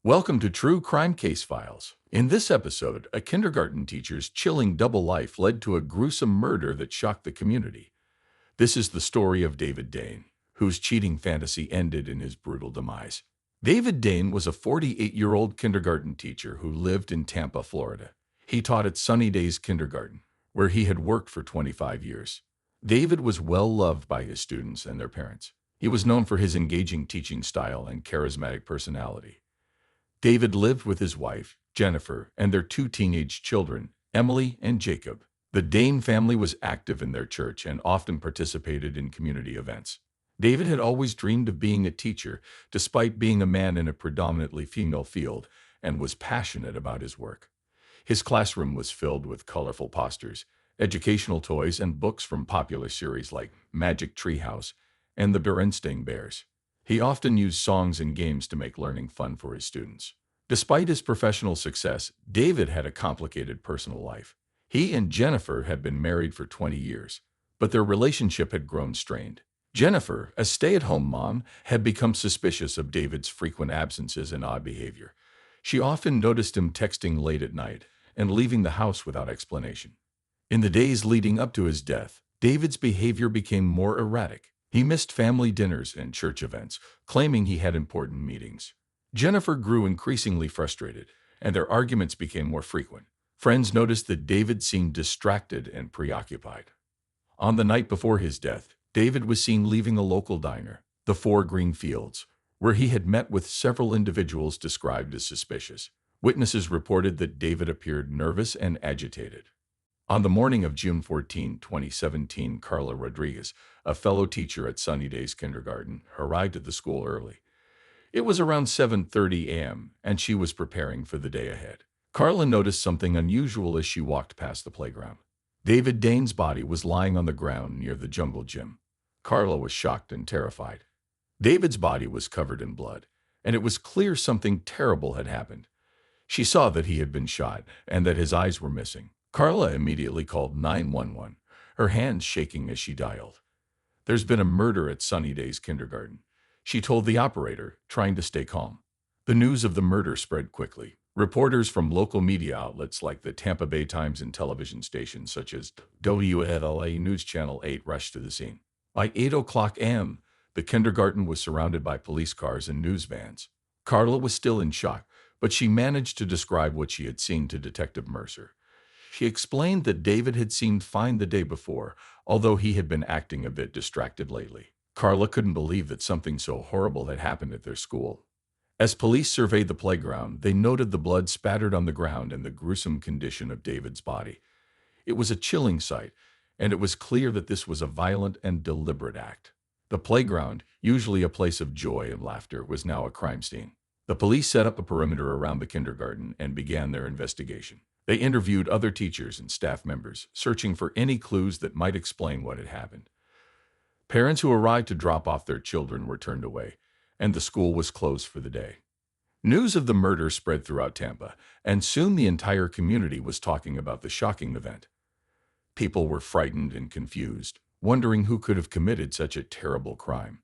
Welcome to True Crime Case Files. In this episode, a kindergarten teacher's chilling double life led to a gruesome murder that shocked the community. This is the story of David Dane, whose cheating fantasy ended in his brutal demise. David Dane was a 48-year-old kindergarten teacher who lived in Tampa, Florida. He taught at Sunny Days Kindergarten, where he had worked for 25 years. David was well loved by his students and their parents. He was known for his engaging teaching style and charismatic personality. David lived with his wife, Jennifer, and their two teenage children, Emily and Jacob. The Dane family was active in their church and often participated in community events. David had always dreamed of being a teacher, despite being a man in a predominantly female field, and was passionate about his work. His classroom was filled with colorful posters, educational toys, and books from popular series like Magic Tree House and the Berenstain Bears. He often used songs and games to make learning fun for his students. Despite his professional success, David had a complicated personal life. He and Jennifer had been married for 20 years, but their relationship had grown strained. Jennifer, a stay-at-home mom, had become suspicious of David's frequent absences and odd behavior. She often noticed him texting late at night and leaving the house without explanation. In the days leading up to his death, David's behavior became more erratic. He missed family dinners and church events, claiming he had important meetings. Jennifer grew increasingly frustrated, and their arguments became more frequent. Friends noticed that David seemed distracted and preoccupied. On the night before his death, David was seen leaving a local diner, the Four Green Fields, where he had met with several individuals described as suspicious. Witnesses reported that David appeared nervous and agitated. On the morning of June 14, 2017, Carla Rodriguez, a fellow teacher at Sunny Days Kindergarten, arrived at the school early. It was around 7:30 a.m., and she was preparing for the day ahead. Carla noticed something unusual as she walked past the playground. David Dane's body was lying on the ground near the jungle gym. Carla was shocked and terrified. David's body was covered in blood, and it was clear something terrible had happened. She saw that he had been shot and that his eyes were missing. Carla immediately called 911, her hands shaking as she dialed. "There's been a murder at Sunny Days Kindergarten," she told the operator, trying to stay calm. The news of the murder spread quickly. Reporters from local media outlets like the Tampa Bay Times and television stations such as WFLA News Channel 8 rushed to the scene. By 8 o'clock a.m., the kindergarten was surrounded by police cars and news vans. Carla was still in shock, but she managed to describe what she had seen to Detective Mercer. She explained that David had seemed fine the day before, although he had been acting a bit distracted lately. Carla couldn't believe that something so horrible had happened at their school. As police surveyed the playground, they noted the blood spattered on the ground and the gruesome condition of David's body. It was a chilling sight, and it was clear that this was a violent and deliberate act. The playground, usually a place of joy and laughter, was now a crime scene. The police set up a perimeter around the kindergarten and began their investigation. They interviewed other teachers and staff members, searching for any clues that might explain what had happened. Parents who arrived to drop off their children were turned away, and the school was closed for the day. News of the murder spread throughout Tampa, and soon the entire community was talking about the shocking event. People were frightened and confused, wondering who could have committed such a terrible crime.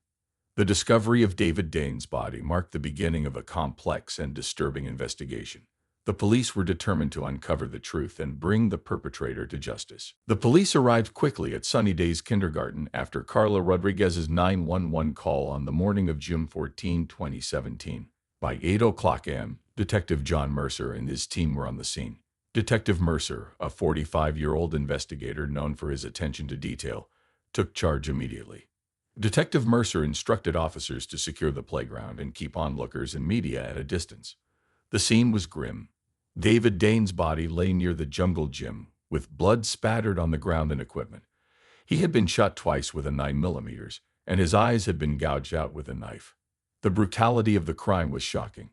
The discovery of David Dane's body marked the beginning of a complex and disturbing investigation. The police were determined to uncover the truth and bring the perpetrator to justice. The police arrived quickly at Sunny Days Kindergarten after Carla Rodriguez's 911 call on the morning of June 14, 2017. By 8 o'clock a.m., Detective John Mercer and his team were on the scene. Detective Mercer, a 45-year-old investigator known for his attention to detail, took charge immediately. Detective Mercer instructed officers to secure the playground and keep onlookers and media at a distance. The scene was grim. David Dane's body lay near the jungle gym, with blood spattered on the ground and equipment. He had been shot twice with a 9mm, and his eyes had been gouged out with a knife. The brutality of the crime was shocking.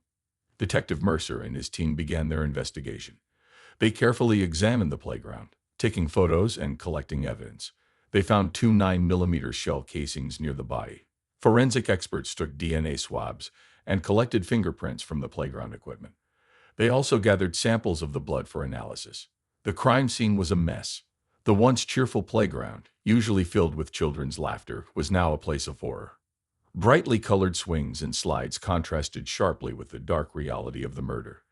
Detective Mercer and his team began their investigation. They carefully examined the playground, taking photos and collecting evidence. They found two 9mm shell casings near the body. Forensic experts took DNA swabs and collected fingerprints from the playground equipment. They also gathered samples of the blood for analysis. The crime scene was a mess. The once cheerful playground, usually filled with children's laughter, was now a place of horror. Brightly colored swings and slides contrasted sharply with the dark reality of the murder.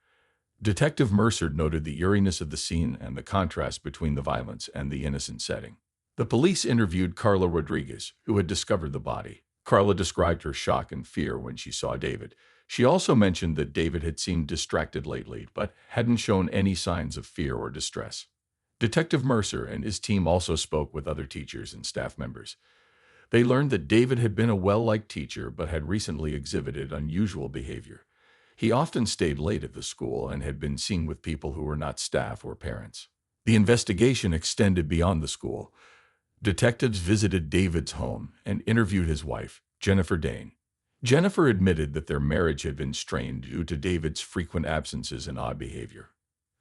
Detective Mercer noted the eeriness of the scene and the contrast between the violence and the innocent setting. The police interviewed Carla Rodriguez, who had discovered the body. Carla described her shock and fear when she saw David. She also mentioned that David had seemed distracted lately, but hadn't shown any signs of fear or distress. Detective Mercer and his team also spoke with other teachers and staff members. They learned that David had been a well-liked teacher but had recently exhibited unusual behavior. He often stayed late at the school and had been seen with people who were not staff or parents. The investigation extended beyond the school. Detectives visited David's home and interviewed his wife, Jennifer Dane. Jennifer admitted that their marriage had been strained due to David's frequent absences and odd behavior.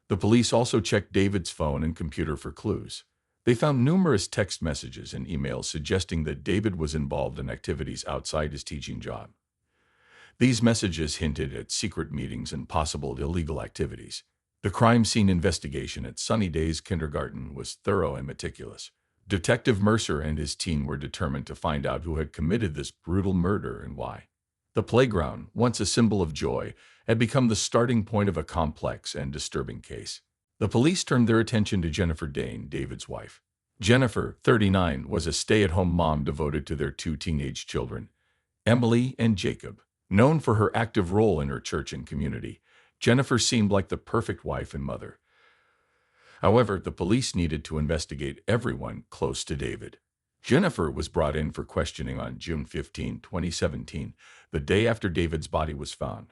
The police also checked David's phone and computer for clues. They found numerous text messages and emails suggesting that David was involved in activities outside his teaching job. These messages hinted at secret meetings and possible illegal activities. The crime scene investigation at Sunnydays Kindergarten was thorough and meticulous. Detective Mercer and his team were determined to find out who had committed this brutal murder and why. The playground, once a symbol of joy, had become the starting point of a complex and disturbing case. The police turned their attention to Jennifer Dane, David's wife. Jennifer, 39, was a stay-at-home mom devoted to their two teenage children, Emily and Jacob. Known for her active role in her church and community, Jennifer seemed like the perfect wife and mother. However, the police needed to investigate everyone close to David. Jennifer was brought in for questioning on June 15, 2017, the day after David's body was found.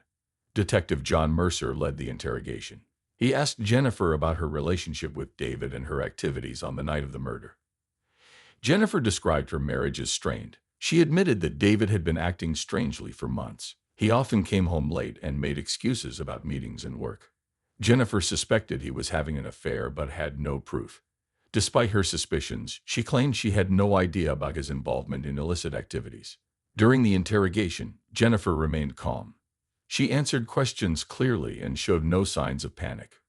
Detective John Mercer led the interrogation. He asked Jennifer about her relationship with David and her activities on the night of the murder. Jennifer described her marriage as strained. She admitted that David had been acting strangely for months. He often came home late and made excuses about meetings and work. Jennifer suspected he was having an affair but had no proof. Despite her suspicions, she claimed she had no idea about his involvement in illicit activities. During the interrogation, Jennifer remained calm. She answered questions clearly and showed no signs of panic.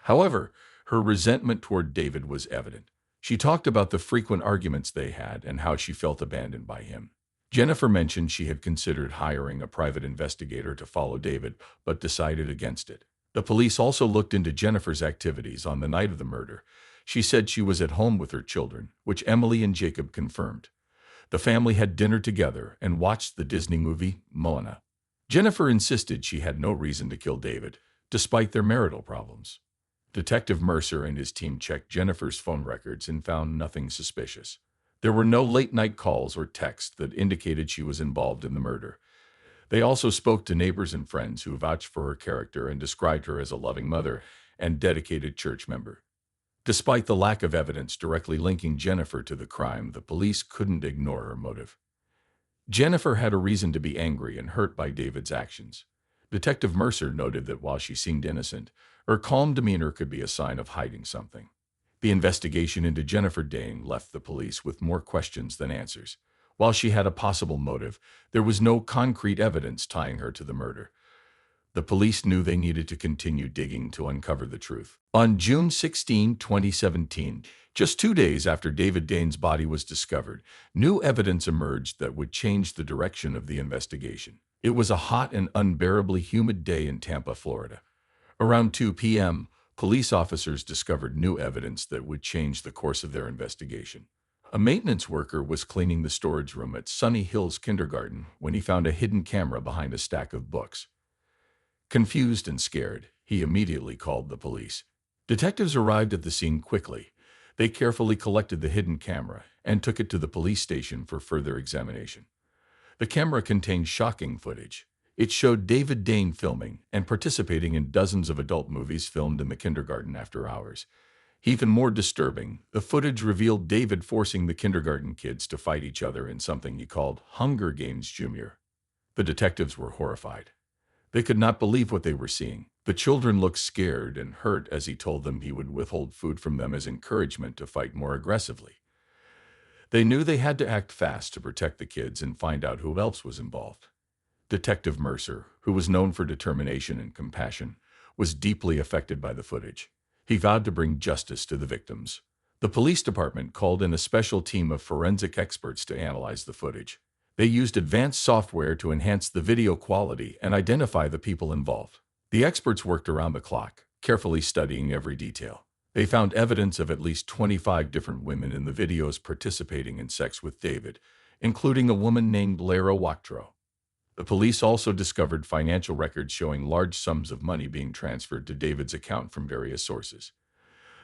However, her resentment toward David was evident. She talked about the frequent arguments they had and how she felt abandoned by him. Jennifer mentioned she had considered hiring a private investigator to follow David, but decided against it. The police also looked into Jennifer's activities on the night of the murder. She said she was at home with her children, which Emily and Jacob confirmed. The family had dinner together and watched the Disney movie, Moana. Jennifer insisted she had no reason to kill David, despite their marital problems. Detective Mercer and his team checked Jennifer's phone records and found nothing suspicious. There were no late-night calls or texts that indicated she was involved in the murder. They also spoke to neighbors and friends who vouched for her character and described her as a loving mother and dedicated church member. Despite the lack of evidence directly linking Jennifer to the crime, the police couldn't ignore her motive. Jennifer had a reason to be angry and hurt by David's actions. Detective Mercer noted that while she seemed innocent, her calm demeanor could be a sign of hiding something. The investigation into Jennifer Dane left the police with more questions than answers. While she had a possible motive, there was no concrete evidence tying her to the murder. The police knew they needed to continue digging to uncover the truth. On June 16, 2017, just 2 days after David Dane's body was discovered, new evidence emerged that would change the direction of the investigation. It was a hot and unbearably humid day in Tampa, Florida. Around 2 p.m., police officers discovered new evidence that would change the course of their investigation. A maintenance worker was cleaning the storage room at Sunny Hills Kindergarten when he found a hidden camera behind a stack of books. Confused and scared, he immediately called the police. Detectives arrived at the scene quickly. They carefully collected the hidden camera and took it to the police station for further examination. The camera contained shocking footage. It showed David Dane filming and participating in dozens of adult movies filmed in the kindergarten after hours. Even more disturbing, the footage revealed David forcing the kindergarten kids to fight each other in something he called Hunger Games Jr. The detectives were horrified. They could not believe what they were seeing. The children looked scared and hurt as he told them he would withhold food from them as encouragement to fight more aggressively. They knew they had to act fast to protect the kids and find out who else was involved. Detective Mercer, who was known for determination and compassion, was deeply affected by the footage. He vowed to bring justice to the victims. The police department called in a special team of forensic experts to analyze the footage. They used advanced software to enhance the video quality and identify the people involved. The experts worked around the clock, carefully studying every detail. They found evidence of at least 25 different women in the videos participating in sex with David, including a woman named Lara Wachtro. The police also discovered financial records showing large sums of money being transferred to David's account from various sources.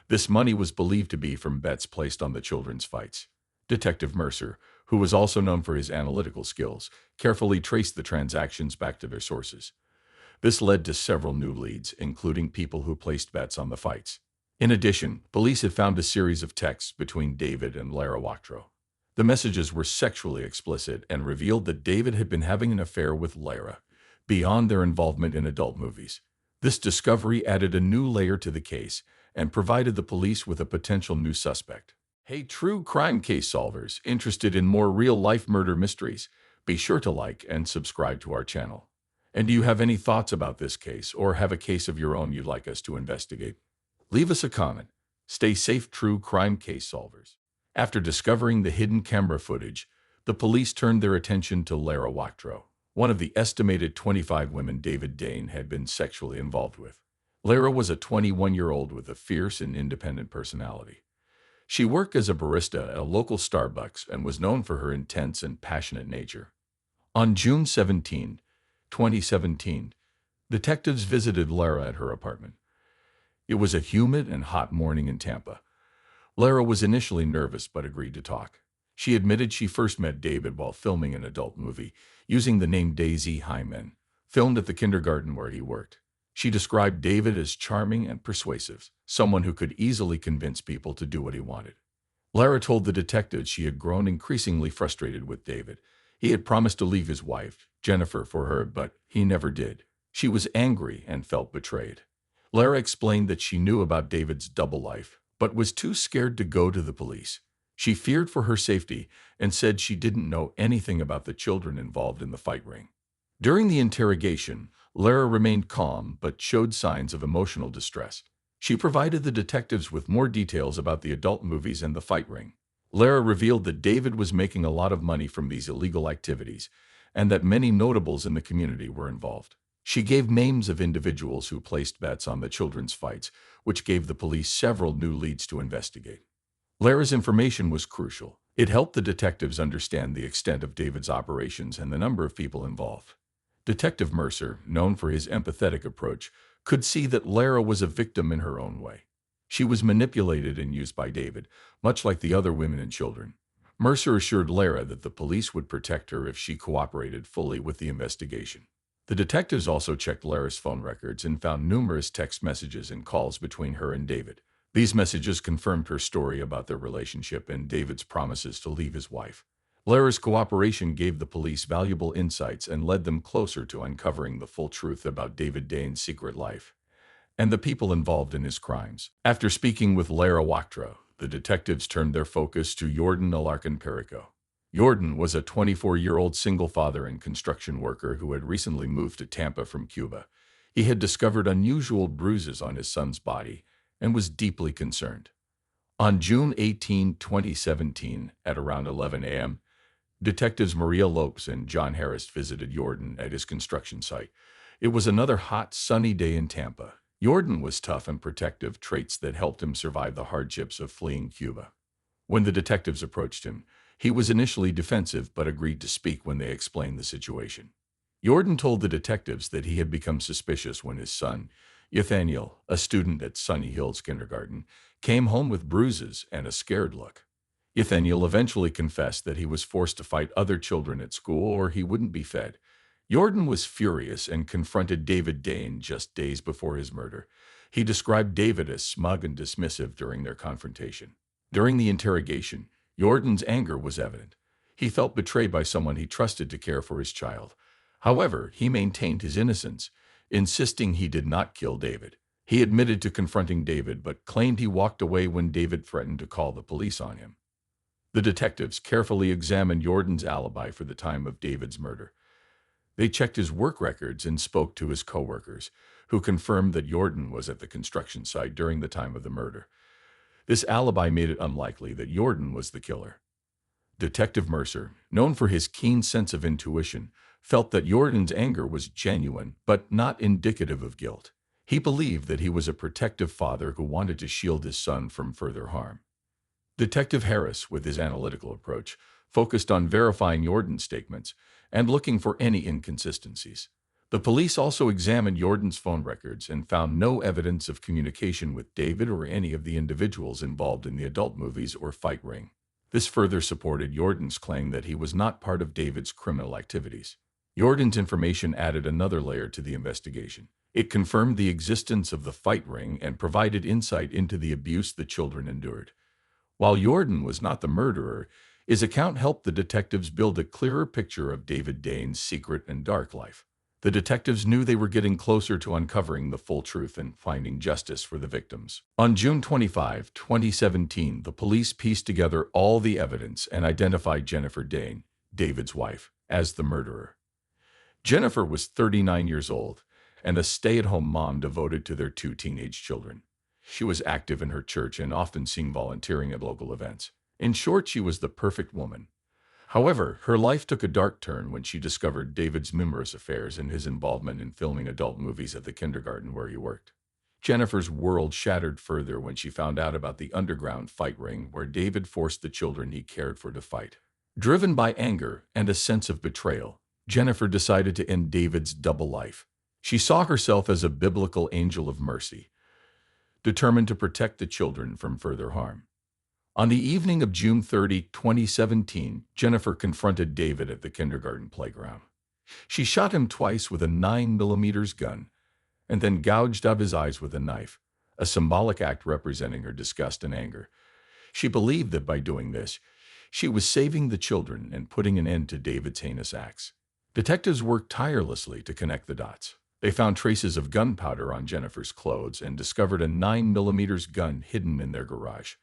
This money was believed to be from bets placed on the children's fights. Detective Mercer, who was also known for his analytical skills, carefully traced the transactions back to their sources. This led to several new leads, including people who placed bets on the fights. In addition, police had found a series of texts between David and Lara Wachtro. The messages were sexually explicit and revealed that David had been having an affair with Lara, beyond their involvement in adult movies. This discovery added a new layer to the case and provided the police with a potential new suspect. Hey, true crime case solvers interested in more real-life murder mysteries, be sure to like and subscribe to our channel. And do you have any thoughts about this case or have a case of your own you'd like us to investigate? Leave us a comment. Stay safe, true crime case solvers. After discovering the hidden camera footage, the police turned their attention to Lara Wachtro, one of the estimated 25 women David Dane had been sexually involved with. Lara was a 21-year-old with a fierce and independent personality. She worked as a barista at a local Starbucks and was known for her intense and passionate nature. On June 17, 2017, detectives visited Lara at her apartment. It was a humid and hot morning in Tampa. Lara was initially nervous but agreed to talk. She admitted she first met David while filming an adult movie using the name Daisy Hyman, filmed at the kindergarten where he worked. She described David as charming and persuasive, someone who could easily convince people to do what he wanted. Lara told the detectives she had grown increasingly frustrated with David. He had promised to leave his wife, Jennifer, for her, but he never did. She was angry and felt betrayed. Lara explained that she knew about David's double life, but was too scared to go to the police. She feared for her safety and said she didn't know anything about the children involved in the fight ring. During the interrogation, Lara remained calm but showed signs of emotional distress. She provided the detectives with more details about the adult movies and the fight ring. Lara revealed that David was making a lot of money from these illegal activities and that many notables in the community were involved. She gave names of individuals who placed bets on the children's fights, which gave the police several new leads to investigate. Lara's information was crucial. It helped the detectives understand the extent of David's operations and the number of people involved. Detective Mercer, known for his empathetic approach, could see that Lara was a victim in her own way. She was manipulated and used by David, much like the other women and children. Mercer assured Lara that the police would protect her if she cooperated fully with the investigation. The detectives also checked Lara's phone records and found numerous text messages and calls between her and David. These messages confirmed her story about their relationship and David's promises to leave his wife. Lara's cooperation gave the police valuable insights and led them closer to uncovering the full truth about David Dane's secret life and the people involved in his crimes. After speaking with Lara Wachtro, the detectives turned their focus to Jordan Alarcon Perico. Jordan was a 24-year-old single father and construction worker who had recently moved to Tampa from Cuba. He had discovered unusual bruises on his son's body and was deeply concerned. On June 18, 2017, at around 11 a.m., Detectives Maria Lopes and John Harris visited Jordan at his construction site. It was another hot, sunny day in Tampa. Jordan was tough and protective, traits that helped him survive the hardships of fleeing Cuba. When the detectives approached him, he was initially defensive but agreed to speak when they explained the situation. Jordan told the detectives that he had become suspicious when his son, Nathaniel, a student at Sunny Hills Kindergarten, came home with bruises and a scared look. Nathaniel eventually confessed that he was forced to fight other children at school or he wouldn't be fed. Jordan was furious and confronted David Dane just days before his murder. He described David as smug and dismissive during their confrontation. During the interrogation, Jordan's anger was evident. He felt betrayed by someone he trusted to care for his child. However, he maintained his innocence, insisting he did not kill David. He admitted to confronting David but claimed he walked away when David threatened to call the police on him. The detectives carefully examined Jordan's alibi for the time of David's murder. They checked his work records and spoke to his coworkers, who confirmed that Jordan was at the construction site during the time of the murder. This alibi made it unlikely that Jordan was the killer. Detective Mercer, known for his keen sense of intuition, felt that Jordan's anger was genuine but not indicative of guilt. He believed that he was a protective father who wanted to shield his son from further harm. Detective Harris, with his analytical approach, focused on verifying Jordan's statements and looking for any inconsistencies. The police also examined Jordan's phone records and found no evidence of communication with David or any of the individuals involved in the adult movies or fight ring. This further supported Jordan's claim that he was not part of David's criminal activities. Jordan's information added another layer to the investigation. It confirmed the existence of the fight ring and provided insight into the abuse the children endured. While Jordan was not the murderer, his account helped the detectives build a clearer picture of David Dane's secret and dark life. The detectives knew they were getting closer to uncovering the full truth and finding justice for the victims. On June 25, 2017, the police pieced together all the evidence and identified Jennifer Dane, David's wife, as the murderer. Jennifer was 39 years old and a stay-at-home mom devoted to their two teenage children. She was active in her church and often seen volunteering at local events. In short, she was the perfect woman. However, her life took a dark turn when she discovered David's numerous affairs and his involvement in filming adult movies at the kindergarten where he worked. Jennifer's world shattered further when she found out about the underground fight ring where David forced the children he cared for to fight. Driven by anger and a sense of betrayal, Jennifer decided to end David's double life. She saw herself as a biblical angel of mercy, determined to protect the children from further harm. On the evening of June 30, 2017, Jennifer confronted David at the kindergarten playground. She shot him twice with a 9mm gun and then gouged out his eyes with a knife, a symbolic act representing her disgust and anger. She believed that by doing this, she was saving the children and putting an end to David's heinous acts. Detectives worked tirelessly to connect the dots. They found traces of gunpowder on Jennifer's clothes and discovered a 9mm gun hidden in their garage.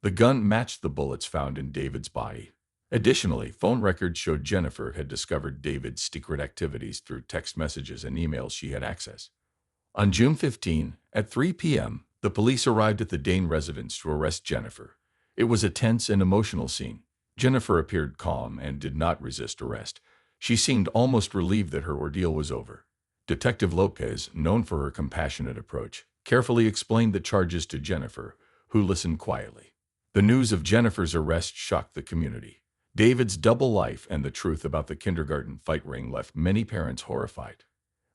The gun matched the bullets found in David's body. Additionally, phone records showed Jennifer had discovered David's secret activities through text messages and emails she had access. On June 15, at 3 p.m., the police arrived at the Dane residence to arrest Jennifer. It was a tense and emotional scene. Jennifer appeared calm and did not resist arrest. She seemed almost relieved that her ordeal was over. Detective Lopez, known for her compassionate approach, carefully explained the charges to Jennifer, who listened quietly. The news of Jennifer's arrest shocked the community. David's double life and the truth about the kindergarten fight ring left many parents horrified.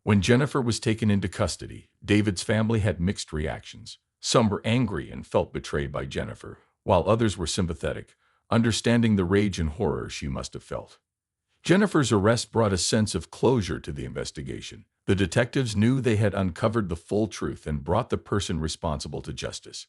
When Jennifer was taken into custody, David's family had mixed reactions. Some were angry and felt betrayed by Jennifer, while others were sympathetic, understanding the rage and horror she must have felt. Jennifer's arrest brought a sense of closure to the investigation. The detectives knew they had uncovered the full truth and brought the person responsible to justice.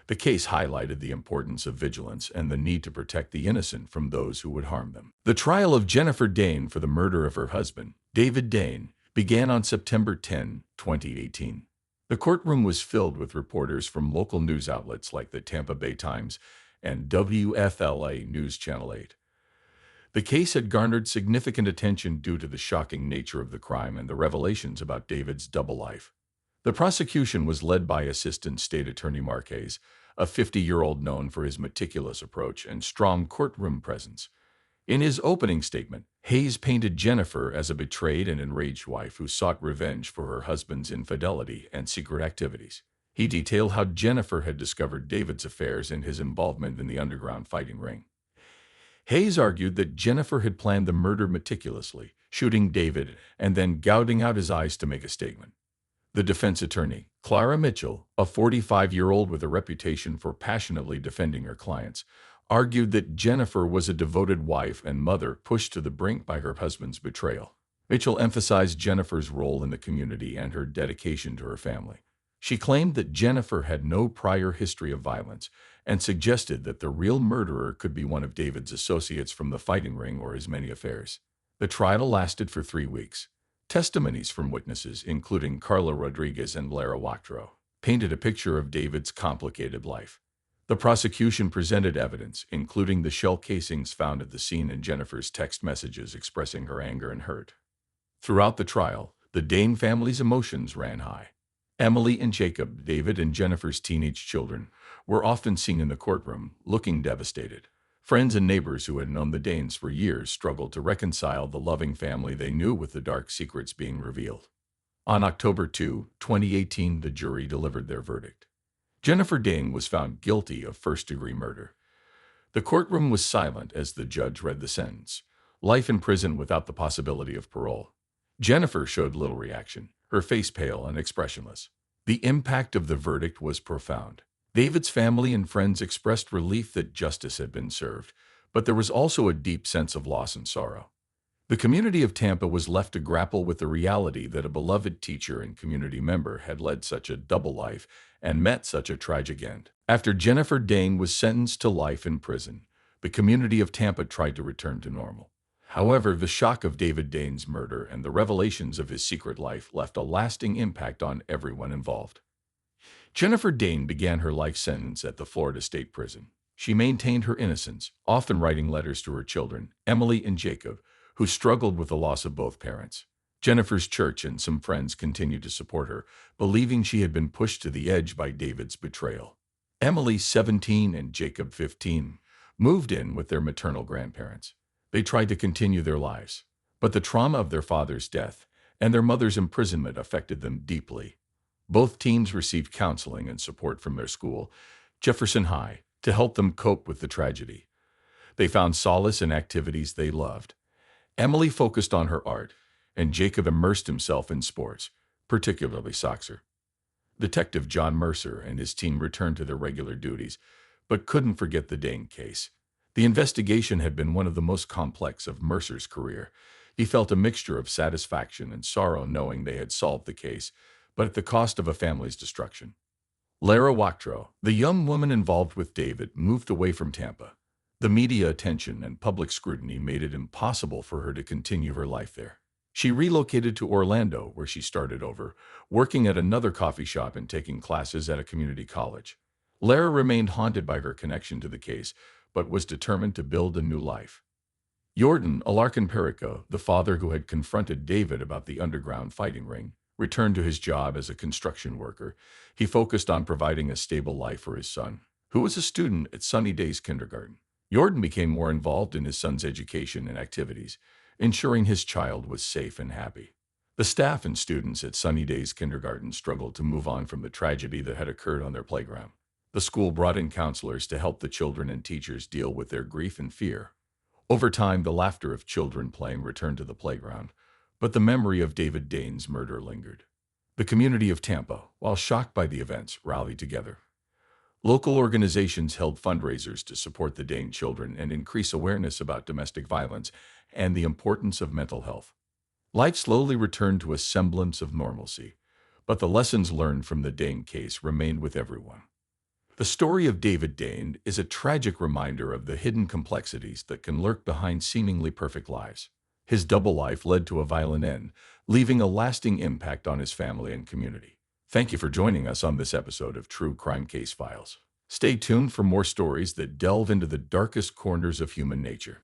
The case highlighted the importance of vigilance and the need to protect the innocent from those who would harm them. The trial of Jennifer Dane for the murder of her husband, David Dane, began on September 10, 2018. The courtroom was filled with reporters from local news outlets like the Tampa Bay Times and WFLA News Channel 8. The case had garnered significant attention due to the shocking nature of the crime and the revelations about David's double life. The prosecution was led by Assistant State Attorney Mark Hayes, a 50-year-old known for his meticulous approach and strong courtroom presence. In his opening statement, Hayes painted Jennifer as a betrayed and enraged wife who sought revenge for her husband's infidelity and secret activities. He detailed how Jennifer had discovered David's affairs and his involvement in the underground fighting ring. Hayes argued that Jennifer had planned the murder meticulously, shooting David and then gouging out his eyes to make a statement. The defense attorney, Clara Mitchell, a 45-year-old with a reputation for passionately defending her clients, argued that Jennifer was a devoted wife and mother pushed to the brink by her husband's betrayal. Mitchell emphasized Jennifer's role in the community and her dedication to her family. She claimed that Jennifer had no prior history of violence and suggested that the real murderer could be one of David's associates from the fighting ring or his many affairs. The trial lasted for 3 weeks. Testimonies from witnesses, including Carla Rodriguez and Lara Wachtro, painted a picture of David's complicated life. The prosecution presented evidence, including the shell casings found at the scene and Jennifer's text messages expressing her anger and hurt. Throughout the trial, the Dane family's emotions ran high. Emily and Jacob, David and Jennifer's teenage children, were often seen in the courtroom, looking devastated. Friends and neighbors who had known the Danes for years struggled to reconcile the loving family they knew with the dark secrets being revealed. On October 2, 2018, the jury delivered their verdict. Jennifer Dane was found guilty of first-degree murder. The courtroom was silent as the judge read the sentence: life in prison without the possibility of parole. Jennifer showed little reaction, her face pale and expressionless. The impact of the verdict was profound. David's family and friends expressed relief that justice had been served, but there was also a deep sense of loss and sorrow. The community of Tampa was left to grapple with the reality that a beloved teacher and community member had led such a double life and met such a tragic end. After Jennifer Dane was sentenced to life in prison, the community of Tampa tried to return to normal. However, the shock of David Dane's murder and the revelations of his secret life left a lasting impact on everyone involved. Jennifer Dane began her life sentence at the Florida State Prison. She maintained her innocence, often writing letters to her children, Emily and Jacob, who struggled with the loss of both parents. Jennifer's church and some friends continued to support her, believing she had been pushed to the edge by David's betrayal. Emily, 17, and Jacob, 15, moved in with their maternal grandparents. They tried to continue their lives, but the trauma of their father's death and their mother's imprisonment affected them deeply. Both teens received counseling and support from their school, Jefferson High, to help them cope with the tragedy. They found solace in activities they loved. Emily focused on her art, and Jacob immersed himself in sports, particularly soccer. Detective John Mercer and his team returned to their regular duties, but couldn't forget the Dane case. The investigation had been one of the most complex of Mercer's career. He felt a mixture of satisfaction and sorrow knowing they had solved the case, but at the cost of a family's destruction. Lara Wachtro, the young woman involved with David, moved away from Tampa. The media attention and public scrutiny made it impossible for her to continue her life there. She relocated to Orlando, where she started over, working at another coffee shop and taking classes at a community college. Lara remained haunted by her connection to the case, but was determined to build a new life. Jordan Alarcon Perico, the father who had confronted David about the underground fighting ring, returned to his job as a construction worker. He focused on providing a stable life for his son, who was a student at Sunny Days Kindergarten. Jordan became more involved in his son's education and activities, ensuring his child was safe and happy. The staff and students at Sunny Days Kindergarten struggled to move on from the tragedy that had occurred on their playground. The school brought in counselors to help the children and teachers deal with their grief and fear. Over time, the laughter of children playing returned to the playground, but the memory of David Dane's murder lingered. The community of Tampa, while shocked by the events, rallied together. Local organizations held fundraisers to support the Dane children and increase awareness about domestic violence and the importance of mental health. Life slowly returned to a semblance of normalcy, but the lessons learned from the Dane case remained with everyone. The story of David Dane is a tragic reminder of the hidden complexities that can lurk behind seemingly perfect lives. His double life led to a violent end, leaving a lasting impact on his family and community. Thank you for joining us on this episode of True Crime Case Files. Stay tuned for more stories that delve into the darkest corners of human nature.